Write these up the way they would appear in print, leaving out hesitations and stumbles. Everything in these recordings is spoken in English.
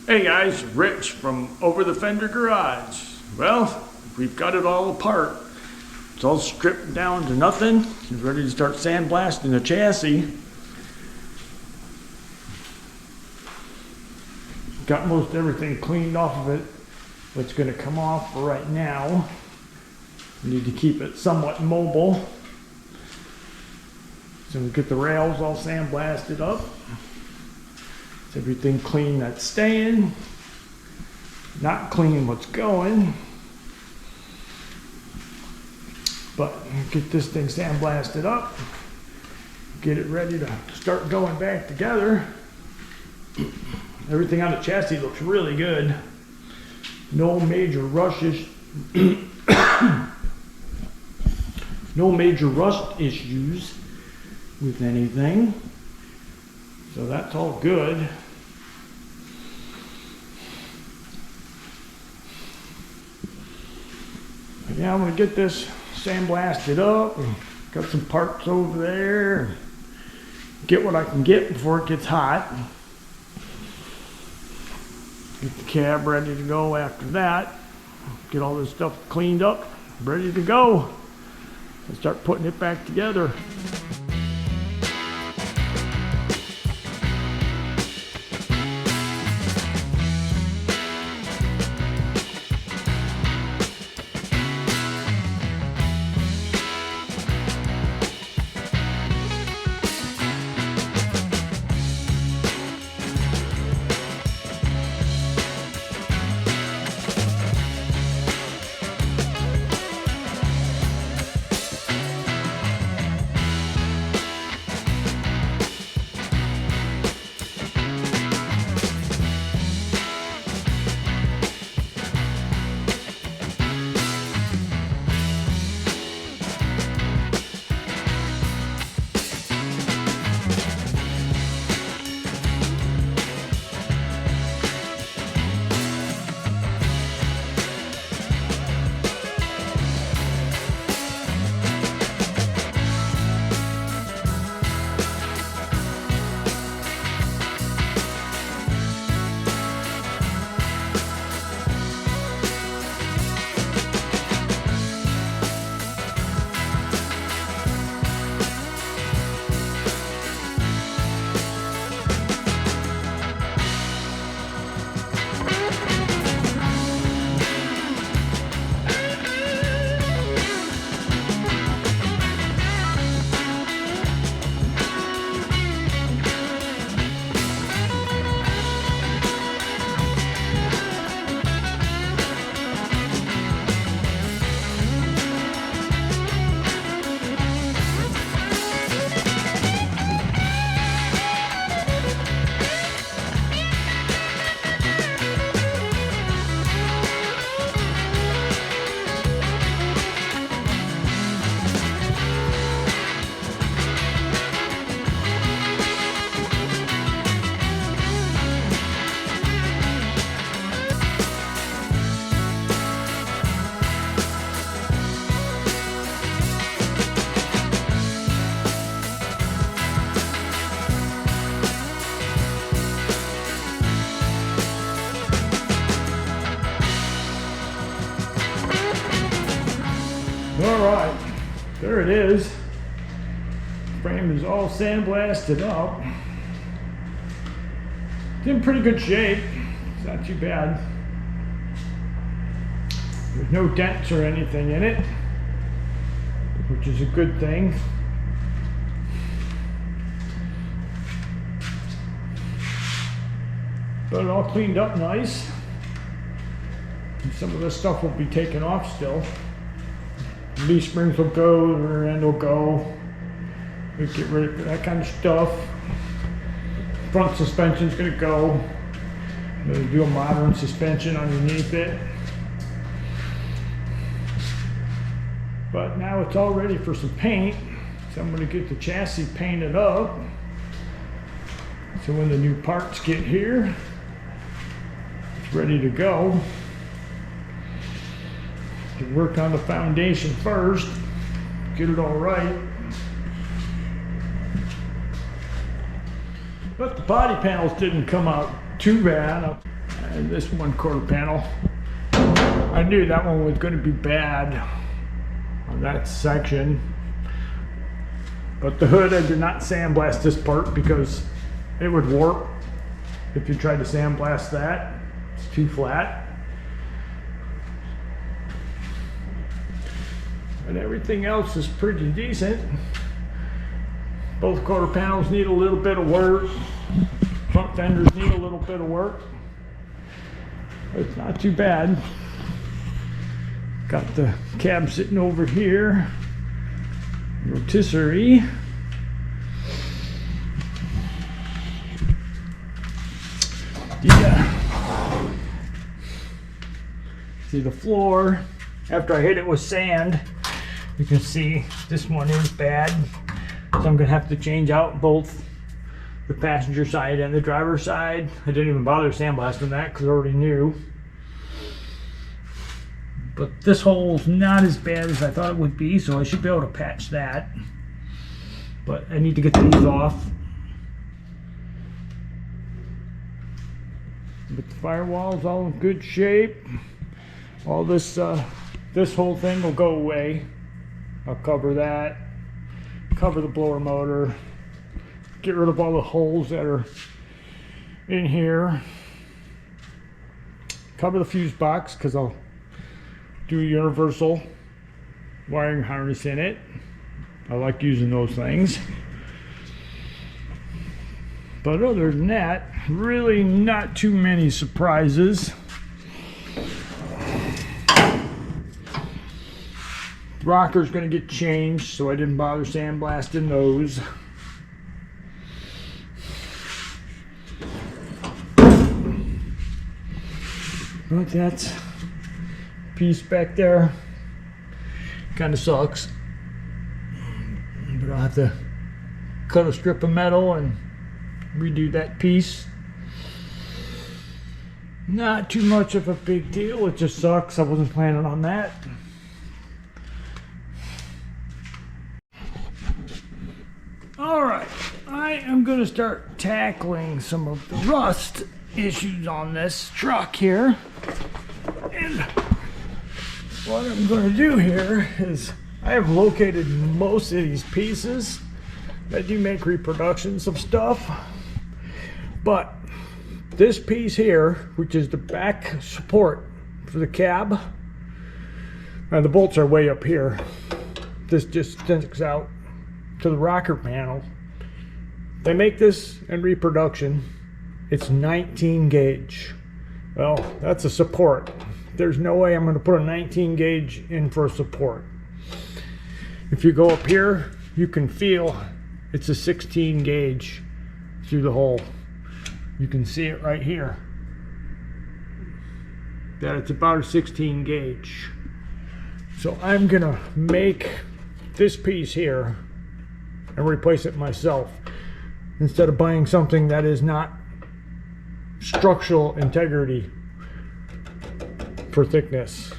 Hey guys, Rich from Over the Fender Garage. Well, we've got it all apart. It's all stripped down to nothing. It's ready to start sandblasting the chassis. Got most everything cleaned off of it. What's going to come off for right now. We need to keep it somewhat mobile. So we get the rails all sandblasted up. Everything clean that's staying, not clean what's going. But get this thing sandblasted up, get it ready to start going back together. Everything on the chassis looks really good. No major rushes, no major rust issues with anything. So that's all good. Yeah, I'm gonna get this sandblasted up. Got some parts over there. Get what I can get before it gets hot. Get the cab ready to go after that. Get all this stuff cleaned up, ready to go. And start putting it back together. Alright, there it is. Frame is all sandblasted up. It's in pretty good shape. It's not too bad. There's no dents or anything in it, which is a good thing. Got it all cleaned up nice. And some of this stuff will be taken off still. Leaf springs will go, the rear end will go. We get rid of that kind of stuff. Front suspension's gonna go. We'll do a modern suspension underneath it. But now it's all ready for some paint. So I'm gonna get the chassis painted up. So when the new parts get here, it's ready to go. To work on the foundation first, get it all right. But the body panels didn't come out too bad. And this 1/4 panel, I knew that one was going to be bad on that section. But the hood, I did not sandblast this part because it would warp if you tried to sandblast that. It's too flat. And everything else is pretty decent. Both quarter panels need a little bit of work. Front fenders need a little bit of work. But it's not too bad. Got the cab sitting over here. Rotisserie. Yeah. See the floor. After I hit it with sand, you can see this one is bad. So I'm gonna have to change out both the passenger side and the driver's side. I didn't even bother sandblasting that because I already knew. But this hole's not as bad as I thought it would be, so I should be able to patch that. But I need to get these off. But the firewall's all in good shape. All this this whole thing will go away. I'll cover that. Cover the blower motor. Get rid of all the holes that are in here. Cover the fuse box because I'll do a universal wiring harness in it. I like using those things. But other than that, really not too many surprises. Rocker's going to get changed, so I didn't bother sandblasting those. But that's piece back there. Kind of sucks. But I'll have to cut a strip of metal and redo that piece. Not too much of a big deal. It just sucks. I wasn't planning on that. Alright, I am going to start tackling some of the rust issues on this truck here. And what I'm going to do here is I have located most of these pieces. I do make reproductions of stuff. But this piece here, which is the back support for the cab, and the bolts are way up here. This just sticks out to the rocker panel. They make this in reproduction. It's 19 gauge. Well, that's a support. There's no way I'm going to put a 19 gauge in for a support. If you go up here, you can feel it's a 16 gauge through the hole. You can see it right here, that it's about a 16 gauge. So I'm gonna make this piece here and replace it myself instead of buying something that is not structural integrity for thickness.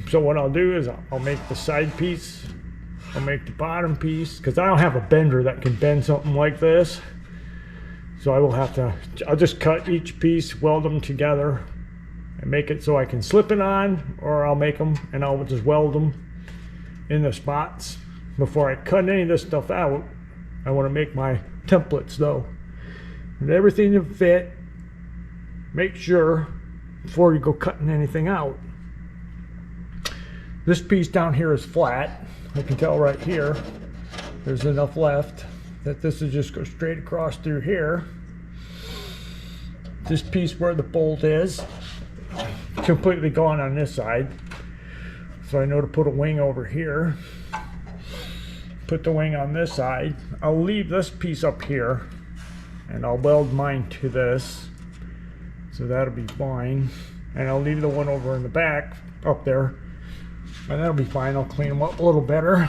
So what I'll do is I'll make the side piece, I'll make the bottom piece, because I don't have a bender that can bend something like this. So I will have to, I'll just cut each piece, weld them together, and make it so I can slip it on, or I'll make them and I'll just weld them in the spots. Before I cut any of this stuff out, I want to make my templates though. And everything to fit, make sure before you go cutting anything out. This piece down here is flat. I can tell right here, there's enough left that this will just go straight across through here. This piece where the bolt is, completely gone on this side. So I know to put a wing over here. Put the wing on this side. I'll leave this piece up here and I'll weld mine to this. So that'll be fine. And I'll leave the one over in the back up there. And that'll be fine. I'll clean them up a little better.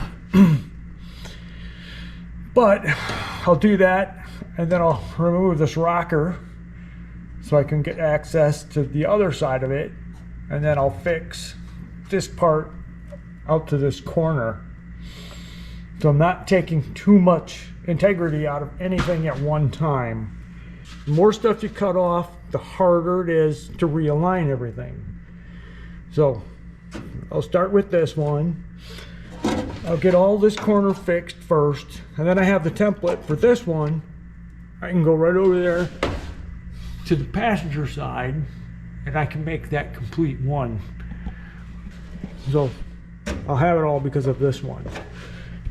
But I'll do that and then I'll remove this rocker so I can get access to the other side of it, and then I'll fix this part out to this corner. So I'm not taking too much integrity out of anything at one time. The more stuff you cut off, the harder it is to realign everything. So I'll start with this one. I'll get all this corner fixed first, and then I have the template for this one. I can go right over there to the passenger side, and I can make that complete one. So I'll have it all because of this one.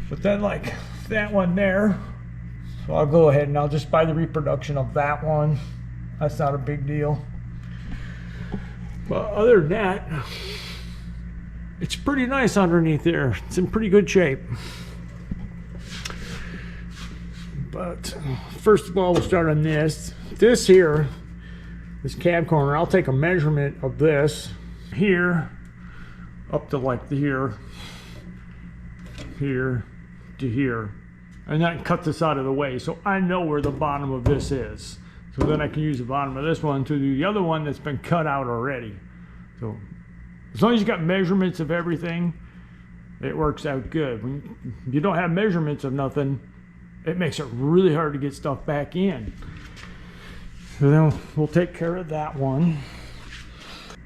But then like that one there, so I'll go ahead and I'll just buy the reproduction of that one. That's not a big deal. But other than that, it's pretty nice underneath there. It's in pretty good shape. But first of all, we'll start on this. This here, this cab corner, I'll take a measurement of this here up to like here to here, and then cut this out of the way so I know where the bottom of this is. So then I can use the bottom of this one to do the other one that's been cut out already. So as long as you got measurements of everything, it works out good. When you don't have measurements of nothing, it makes it really hard to get stuff back in. So then we'll take care of that one.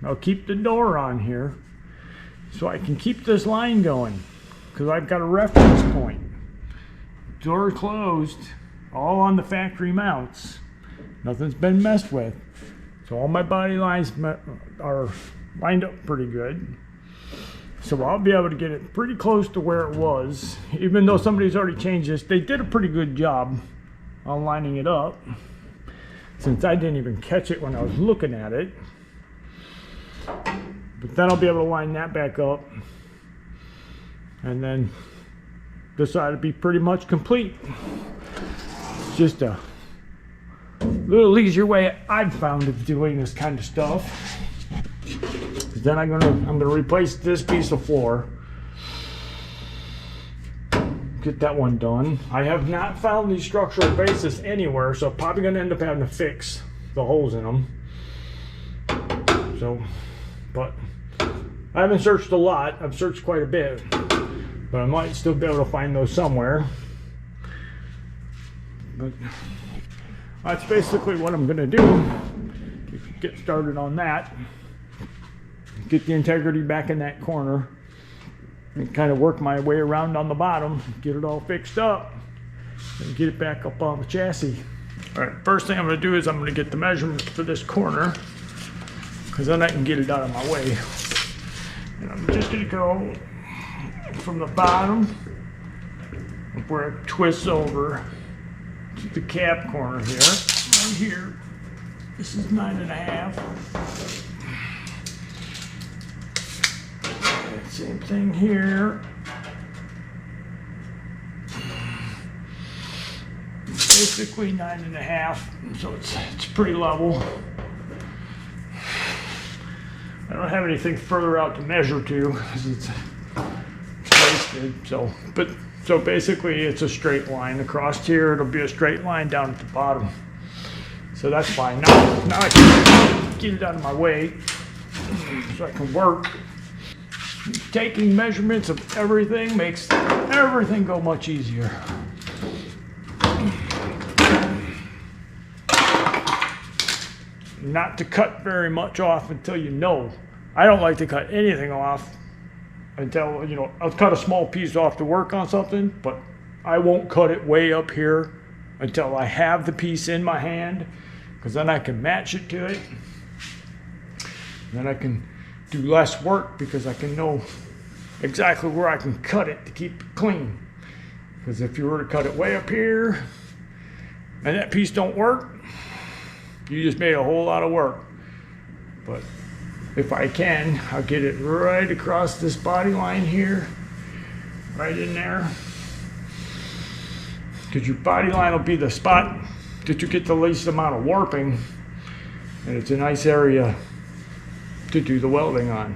I'll keep the door on here so I can keep this line going, because I've got a reference point. Door closed, all on the factory mounts. Nothing's been messed with. So all my body lines are lined up pretty good. So I'll be able to get it pretty close to where it was. Even though somebody's already changed this, they did a pretty good job on lining it up, since I didn't even catch it when I was looking at it. But then I'll be able to line that back up, and then this ought to be pretty much complete. It's just a little easier way I've found of doing this kind of stuff. Then I'm gonna replace this piece of floor. Get that one done. I have not found these structural bases anywhere, so I'm probably gonna end up having to fix the holes in them. So, but I haven't searched a lot. I've searched quite a bit, but I might still be able to find those somewhere. But that's basically what I'm gonna do. Get started on that. Get the integrity back in that corner and kind of work my way around on the bottom, get it all fixed up, and get it back up on the chassis. All right, first thing I'm gonna do is I'm gonna get the measurements for this corner, because then I can get it out of my way. And I'm just gonna go from the bottom of where it twists over to the cab corner here, right here. This is 9.5. Same thing here. Basically 9.5, so it's pretty level. I don't have anything further out to measure to because it's wasted. So basically it's a straight line across here. It'll be a straight line down at the bottom. So that's fine. Now I can get it out of my way so I can work. Taking measurements of everything makes everything go much easier. Not to cut very much off until you know. I don't like to cut anything off until, you know, I'll cut a small piece off to work on something, but I won't cut it way up here until I have the piece in my hand, because then I can match it to it. Then I can do less work because I can know exactly where I can cut it to keep it clean. Because if you were to cut it way up here and that piece don't work, you just made a whole lot of work. But if I can, I'll get it right across this body line here, right in there. Because your body line will be the spot that you get the least amount of warping, and it's a nice area to do the welding on.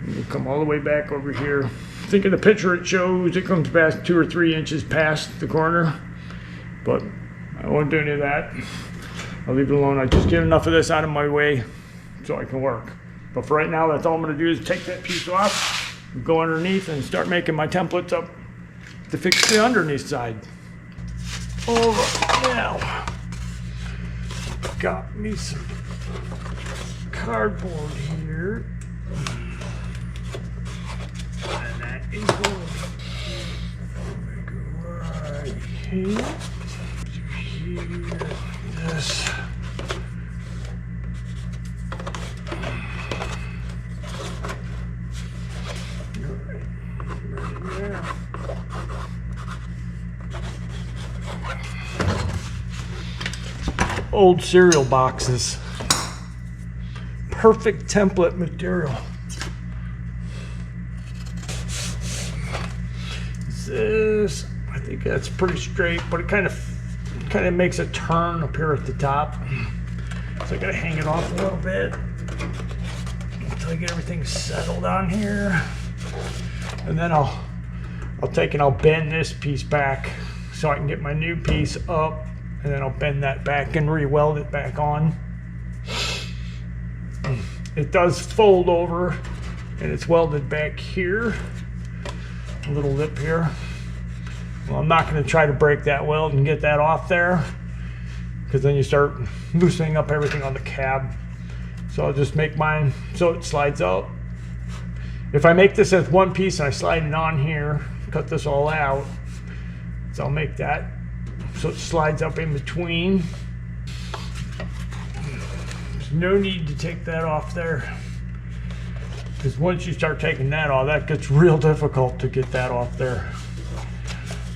And you come all the way back over here. I think in the picture it shows it comes past 2 or 3 inches past the corner, but I won't do any of that. I'll leave it alone. I just get enough of this out of my way so I can work. But for right now, that's all I'm gonna do is take that piece off, go underneath and start making my templates up to fix the underneath side. All right, now got me some cardboard here. And that is going to go right here. This. Old cereal boxes. Perfect template material. This, I think that's pretty straight, but it kind of makes a turn up here at the top. So I gotta hang it off a little bit until I get everything settled on here. And then I'll take and I'll bend this piece back so I can get my new piece up, and then I'll bend that back and re-weld it back on. It does fold over and it's welded back here. A little lip here. Well, I'm not going to try to break that weld and get that off there, because then you start loosening up everything on the cab. So I'll just make mine so it slides out. If I make this as one piece and I slide it on here, cut this all out, so I'll make that so it slides up in between. There's no need to take that off there, because once you start taking that off, that gets real difficult to get that off there.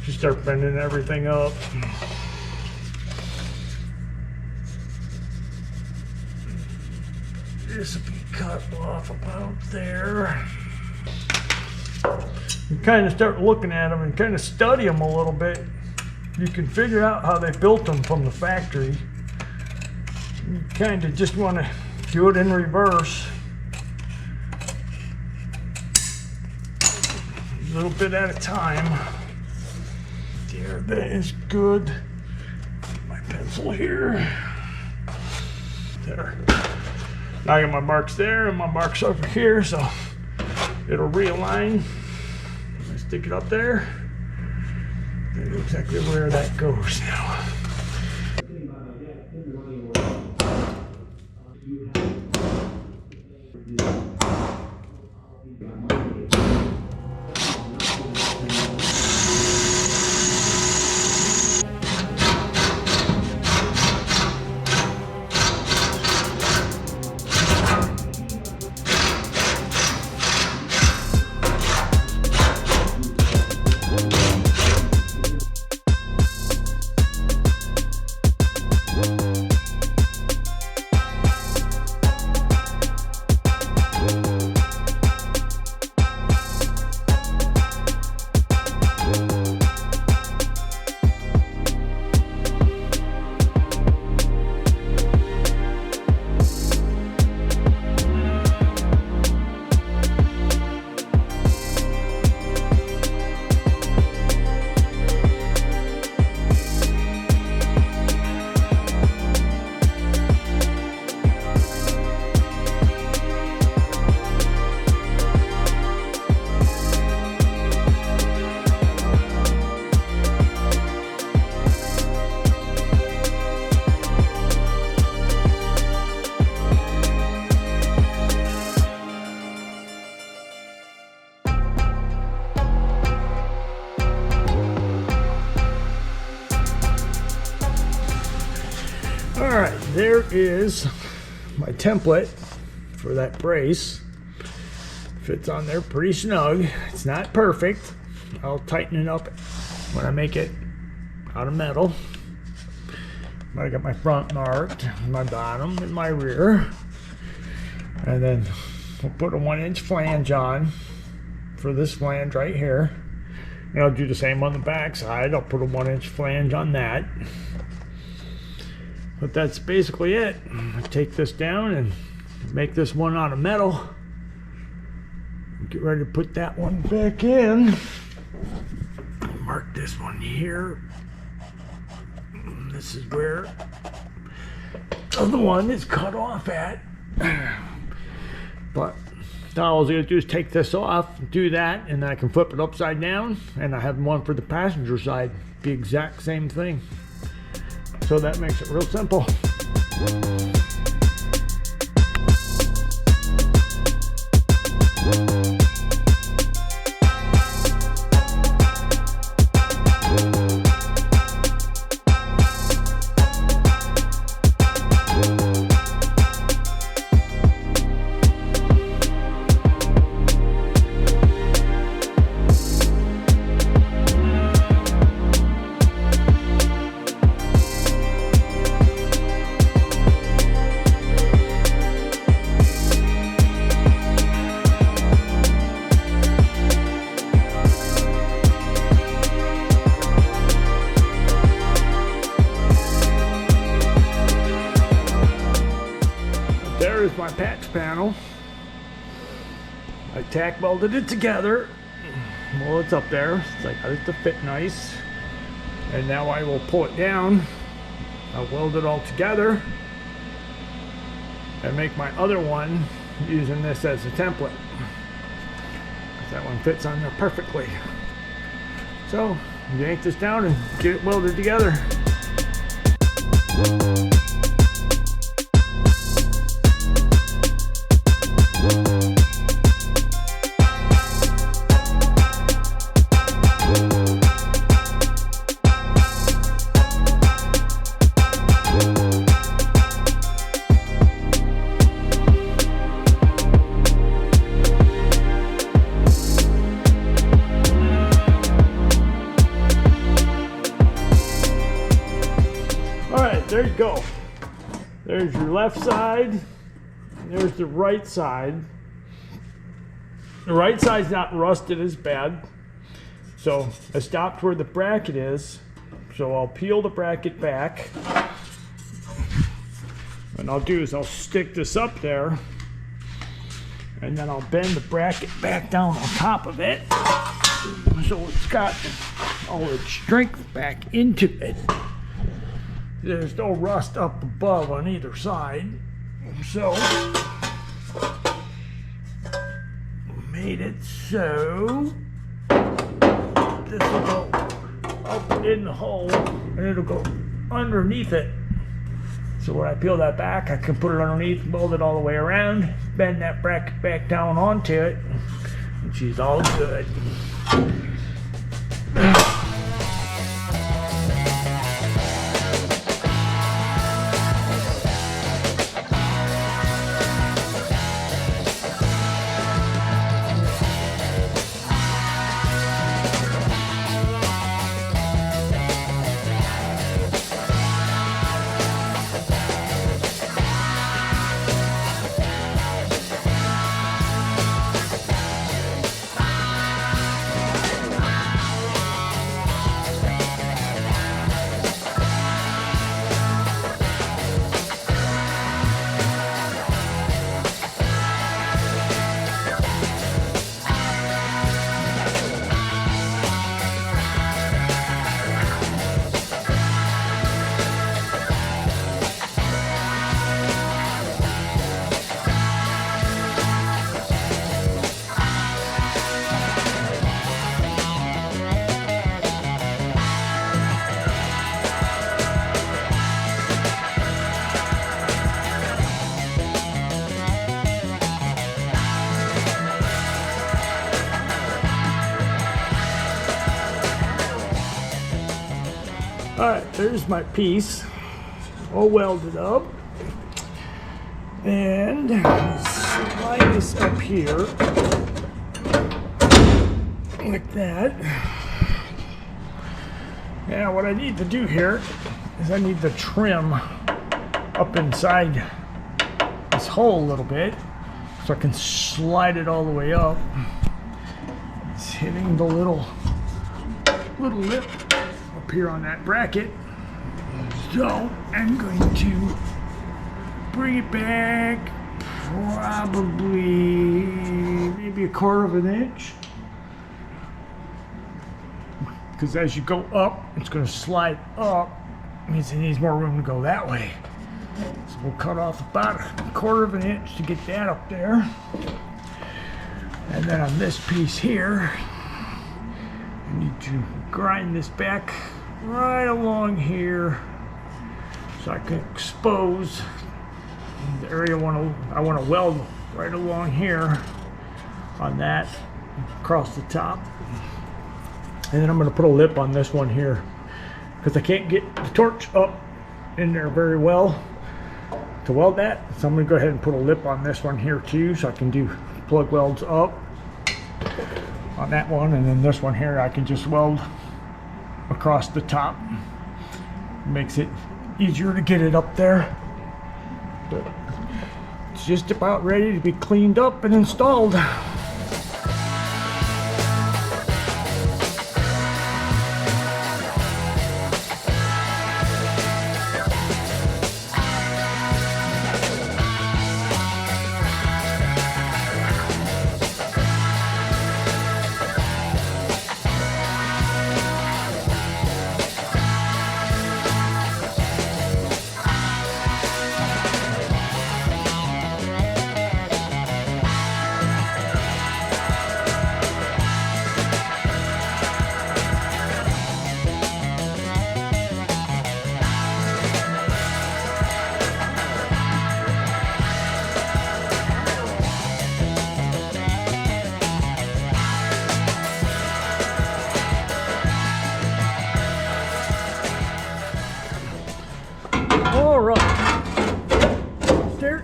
You start bending everything up. This will be cut off about there. You kind of start looking at them and kind of study them a little bit. You can figure out how they built them from the factory. You kind of just want to do it in reverse. A little bit at a time. There, that is good. My pencil here. There. Now I got my marks there and my marks over here, so it'll realign. I stick it up there. I know exactly where that goes now. Alright, there is my template for that brace. Fits on there pretty snug. It's not perfect. I'll tighten it up when I make it out of metal. But I got my front marked, my bottom, and my rear. And then we'll put a 1-inch flange on for this flange right here. And I'll do the same on the back side. I'll put a 1-inch flange on that. But that's basically it. I take this down and make this one out of metal. Get ready to put that one back in. Mark this one here. This is where the other one is cut off at. But all I was going to do is take this off, do that, and then I can flip it upside down, and I have one for the passenger side. The exact same thing. So that makes it real simple. There's my patch panel. I tack welded it together. Well, it's up there. So I got it to fit nice. And now I will pull it down. I'll weld it all together and make my other one using this as a template. That one fits on there perfectly. So, yank this down and get it welded together. There you go. There's your left side. There's the right side. The right side's not rusted as bad. So I stopped where the bracket is. So I'll peel the bracket back. What I'll do is I'll stick this up there. And then I'll bend the bracket back down on top of it. So it's got all its strength back into it. There's no rust up above on either side, so made it so this will go up in the hole and it'll go underneath it. So when I peel that back, I can put it underneath, weld it all the way around, bend that bracket back down onto it, and she's all good. Alright, there's my piece, all welded up, and slide this up here, like that. Now what I need to do here is I need to trim up inside this hole a little bit, so I can slide it all the way up. It's hitting the little lip up here on that bracket. So I'm going to bring it back probably maybe 1/4 of an inch, because as you go up it's going to slide up. It means it needs more room to go that way, so we'll cut off about 1/4 of an inch to get that up there. And then on this piece here I need to grind this back right along here so I can expose the area I want to weld right along here on that, across the top. And then I'm going to put a lip on this one here because I can't get the torch up in there very well to weld that. So I'm going to go ahead and put a lip on this one here too, so I can do plug welds up on that one, and then this one here I can just weld across the top. Makes it easier to get it up there. But it's just about ready to be cleaned up and installed.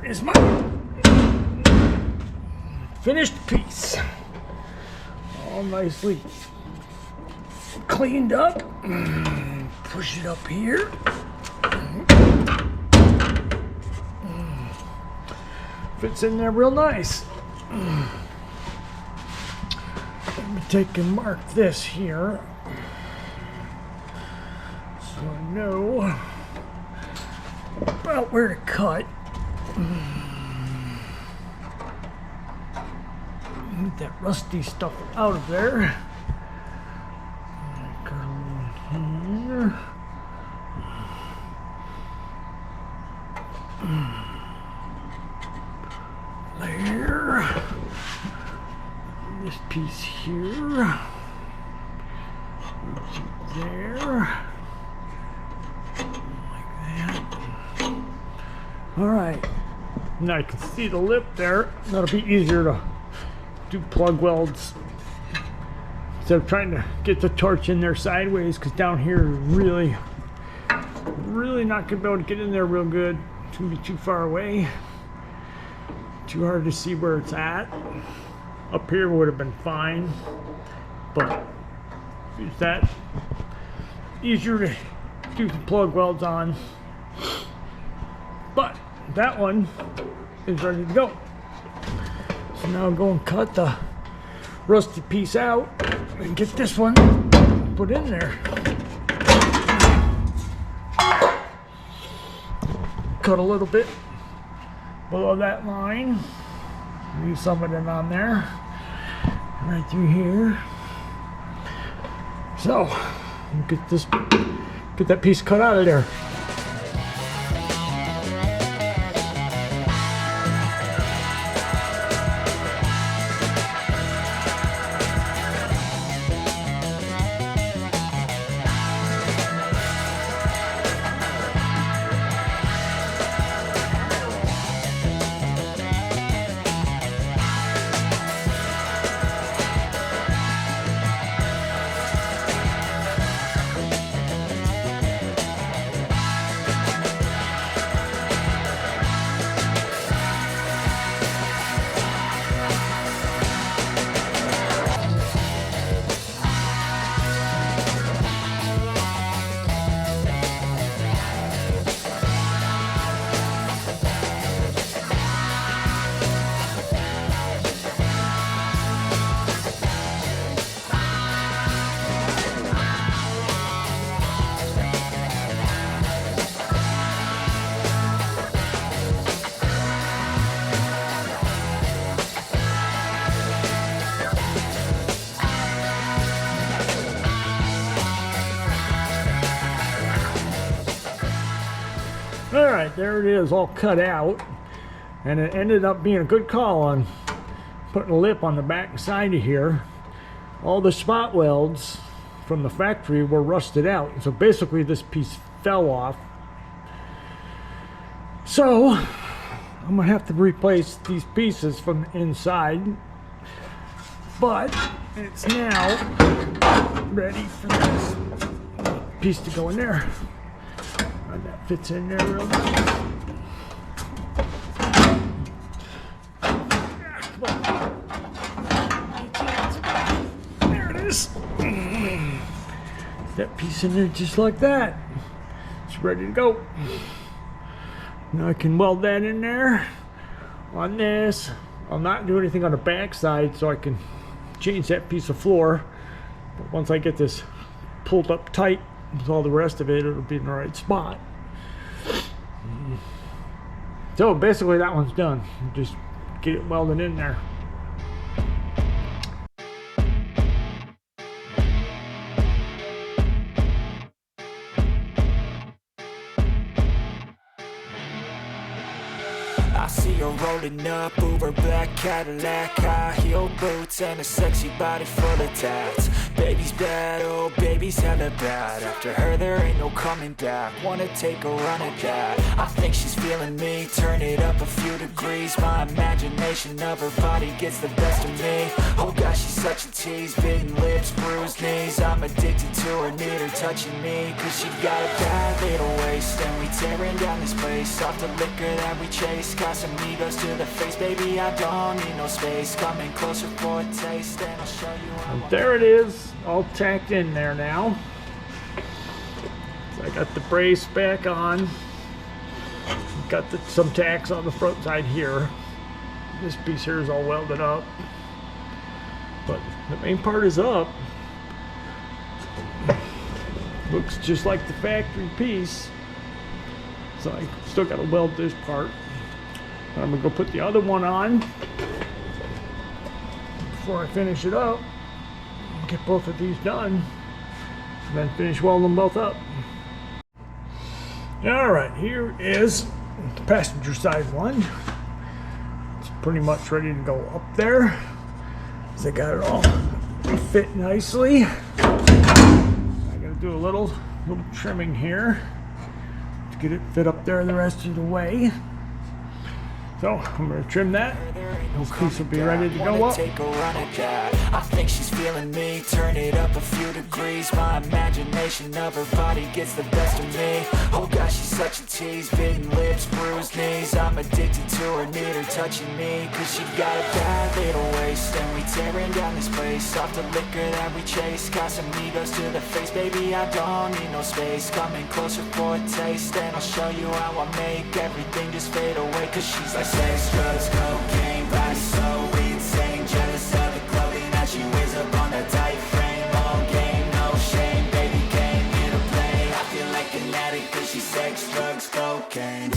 Is my finished piece, all nicely cleaned up. Push it up here. Fits in there real nice. Let me take and mark this here so I know about where to cut. Get that rusty stuff out of there. Cut a little here. There. This piece here. There. Like that. All right. Now I can see the lip there. That'll be easier to do plug welds instead of trying to get the torch in there sideways, because down here really not gonna be able to get in there real good. It's gonna be too far away, too hard to see where it's at. Up here would have been fine, but it's that easier to do the plug welds on. But that one is ready to go. So now I'll go and cut the rusty piece out and get this one put in there. Cut a little bit below that line. Leave some of it on there. Right through here. So get that piece cut out of there. Alright, there it is, all cut out. And it ended up being a good call on putting a lip on the back side of here. All the spot welds from the factory were rusted out. So basically this piece fell off So I'm gonna have to replace these pieces from the inside, but it's now ready for this piece to go in there. And that fits in there real nice. There it is. That piece in there just like that. It's ready to go. Now I can weld that in there on this. I'll not do anything on the back side so I can change that piece of floor. But once I get this pulled up tight with all the rest of it, it'll be in the right spot. So basically that one's done. Just get it welded in there. I see her rolling up, Uber black Cadillac, high heel boots and a sexy body full of tats. Baby's bad, oh baby's hella bad. After her there ain't no coming back. Wanna take a run at that. I think she's feeling me, turn it up a few degrees. My imagination of her body gets the best of me. Oh gosh, she's such a tease, bitten lips, bruised knees. I'm addicted to her, need her touching me. Cause she got a bad little waist, and we tearing down this place. Off the liquor that we chase, got some egos to the face. Baby, I don't need no space. Coming closer for a taste, and I'll show you how. And there it is, all tacked in there now. So I got the brace back on. Got some tacks on the front side here. This piece here is all welded up, but the main part is up. Looks just like the factory piece. So I still got to weld this part. I'm gonna go put the other one on before I finish it up. Get both of these done, and then finish welding them both up. All right, here is the passenger side one. It's pretty much ready to go up there. So I got it all fit nicely. I gotta do a little trimming here to get it fit up there the rest of the way. So I'm gonna trim that. The piece will be ready to go up. I think she's feeling me, turn it up a few degrees. My imagination of her body gets the best of me. Oh gosh, she's such a tease, bitten lips, bruised knees. I'm addicted to her, need her touching me. Cause she got a bad little waist, and we tearing down this place. Off the liquor that we chase, got some egos to the face. Baby, I don't need no space. Coming closer for a taste, and I'll show you how I make everything just fade away. Cause she's like sex, drugs, cocaine, body so insane. Jealous of the clothing that she wears up on that tight frame. All game, no shame, baby came here to play. I feel like an addict cause she's sex, drugs, cocaine.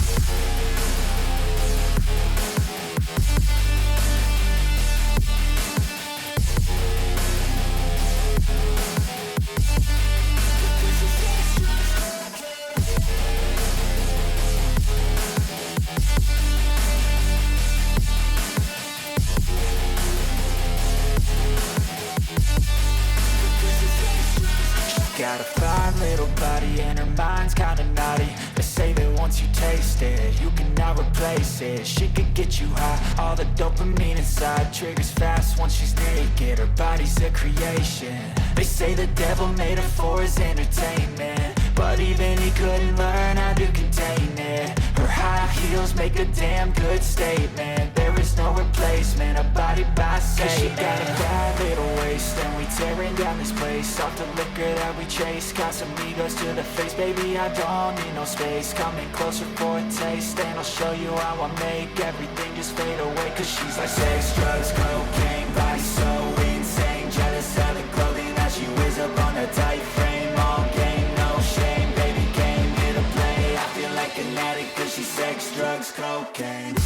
Got a fine little body and her mind's kinda naughty. They say that once you taste it, you cannot replace it. She could get you high, all the dopamine inside triggers fast once she's naked. Her body's a creation. They say the devil made her for his entertainment, but even he couldn't learn how to contain it. Her high heels make a damn good statement. There is no replacement, a body by Satan. She got a bad little waist, and we tearing down this place. Off the liquor that we chase, got some egos to the face. Baby, I don't need no space. Coming closer for a taste, and I'll show you how I make everything just fade away. Cause she's like sex, drugs, cocaine, body so insane. Jealous of the clothing that she wears up on a tight frame. All game, no shame, baby came here to play. I feel like an addict cause she's sex, drugs, cocaine.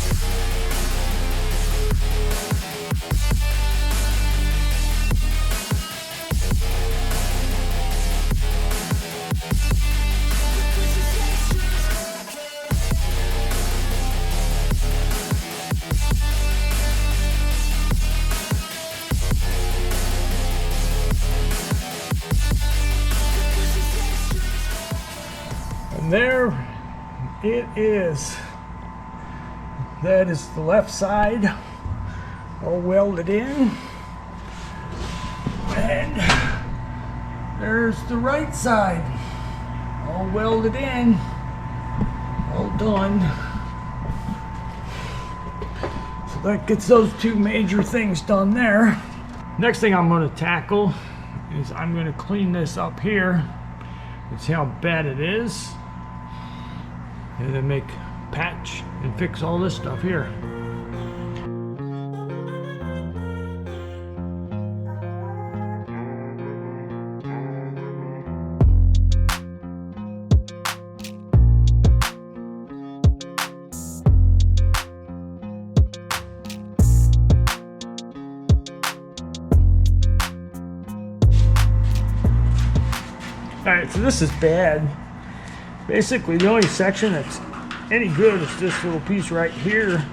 And there it is. that is the left side all welded in. And there's the right side all welded in, all done. So that gets those two major things done there. Next thing I'm going to tackle is I'm going to clean this up here and see how bad it is, and then make patch and fix all this stuff here. Alright, so this is bad. Basically, the only section that's any good is this little piece right here.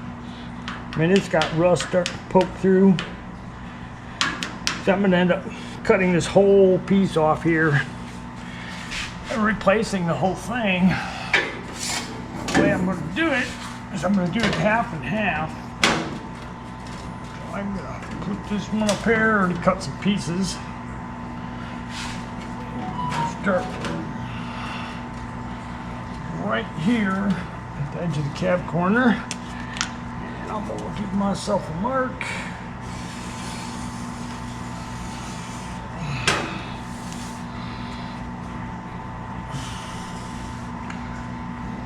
I mean, it's got rust starting to poke through. So I'm going to end up cutting this whole piece off here and replacing the whole thing. The way I'm going to do it is I'm going to do it half and half. So I'm going to put this one up here, already cut some pieces. Start right here at the edge of the cab corner, and I'm going to give myself a mark.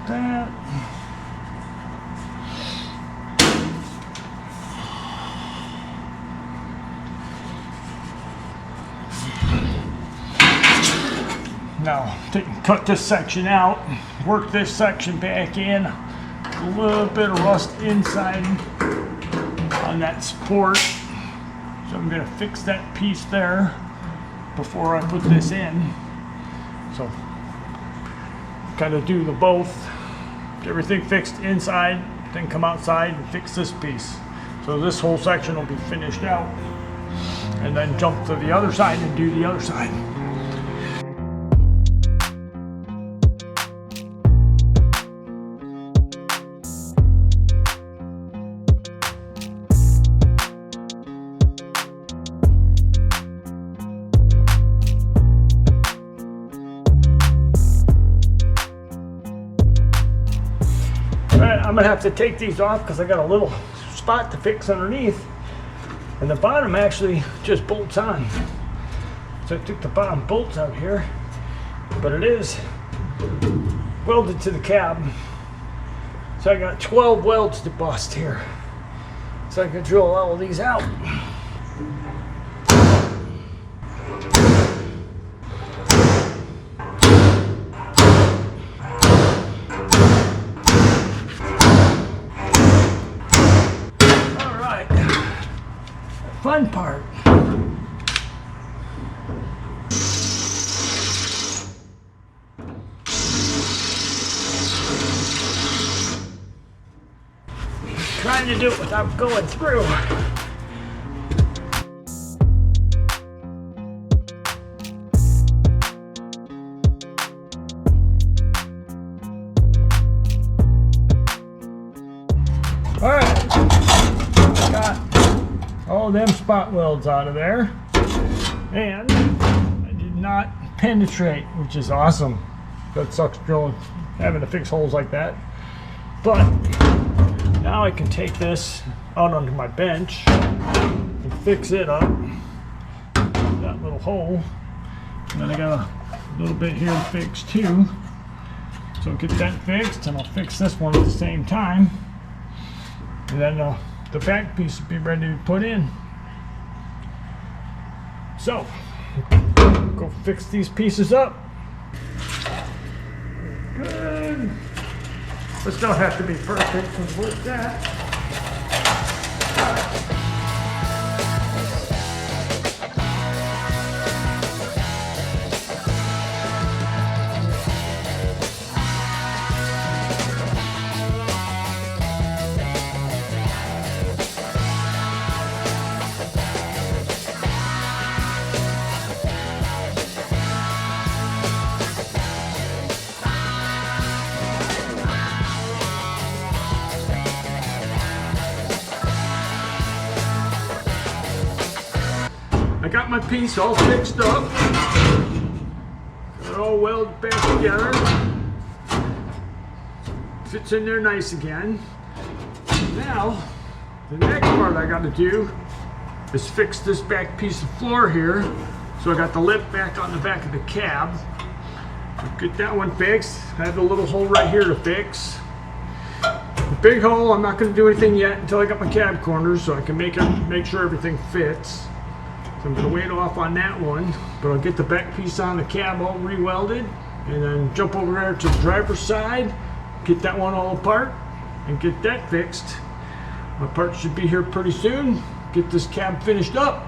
That. Now, cut this section out, work this section back in, a little bit of rust inside on that support. So I'm going to fix that piece there before I put this in. So, kind of do the both, get everything fixed inside, then come outside and fix this piece. So this whole section will be finished out, and then jump to the other side and do the other side. I'm gonna have to take these off because I got a little spot to fix underneath, and the bottom actually just bolts on. So I took the bottom bolts out here, but it is welded to the cab. So I got 12 welds to bust here, so I can drill all of these out. Fun part. Trying to do it without going through. All right, got all them spot welds out of there, and I did not penetrate, which is awesome. That sucks drilling, having to fix holes like that. But now I can take this out onto my bench and fix it up, that little hole, and then I got a little bit here to fix too. So I'll get that fixed, and I'll fix this one at the same time, and then the back piece will be ready to be put in. So, go fix these pieces up. Good. This don't have to be perfect, because with that. got my piece all fixed up. Got it all welded back together. Fits in there nice again. Now, the next part I got to do is fix this back piece of floor here. So I got the lip back on the back of the cab. Get that one fixed. I have a little hole right here to fix. The big hole, I'm not going to do anything yet until I got my cab corners so I can make sure everything fits. So I'm going to wait off on that one, but I'll get the back piece on the cab all re-welded and then jump over there to the driver's side, get that one all apart and get that fixed. My parts should be here pretty soon. Get this cab finished up.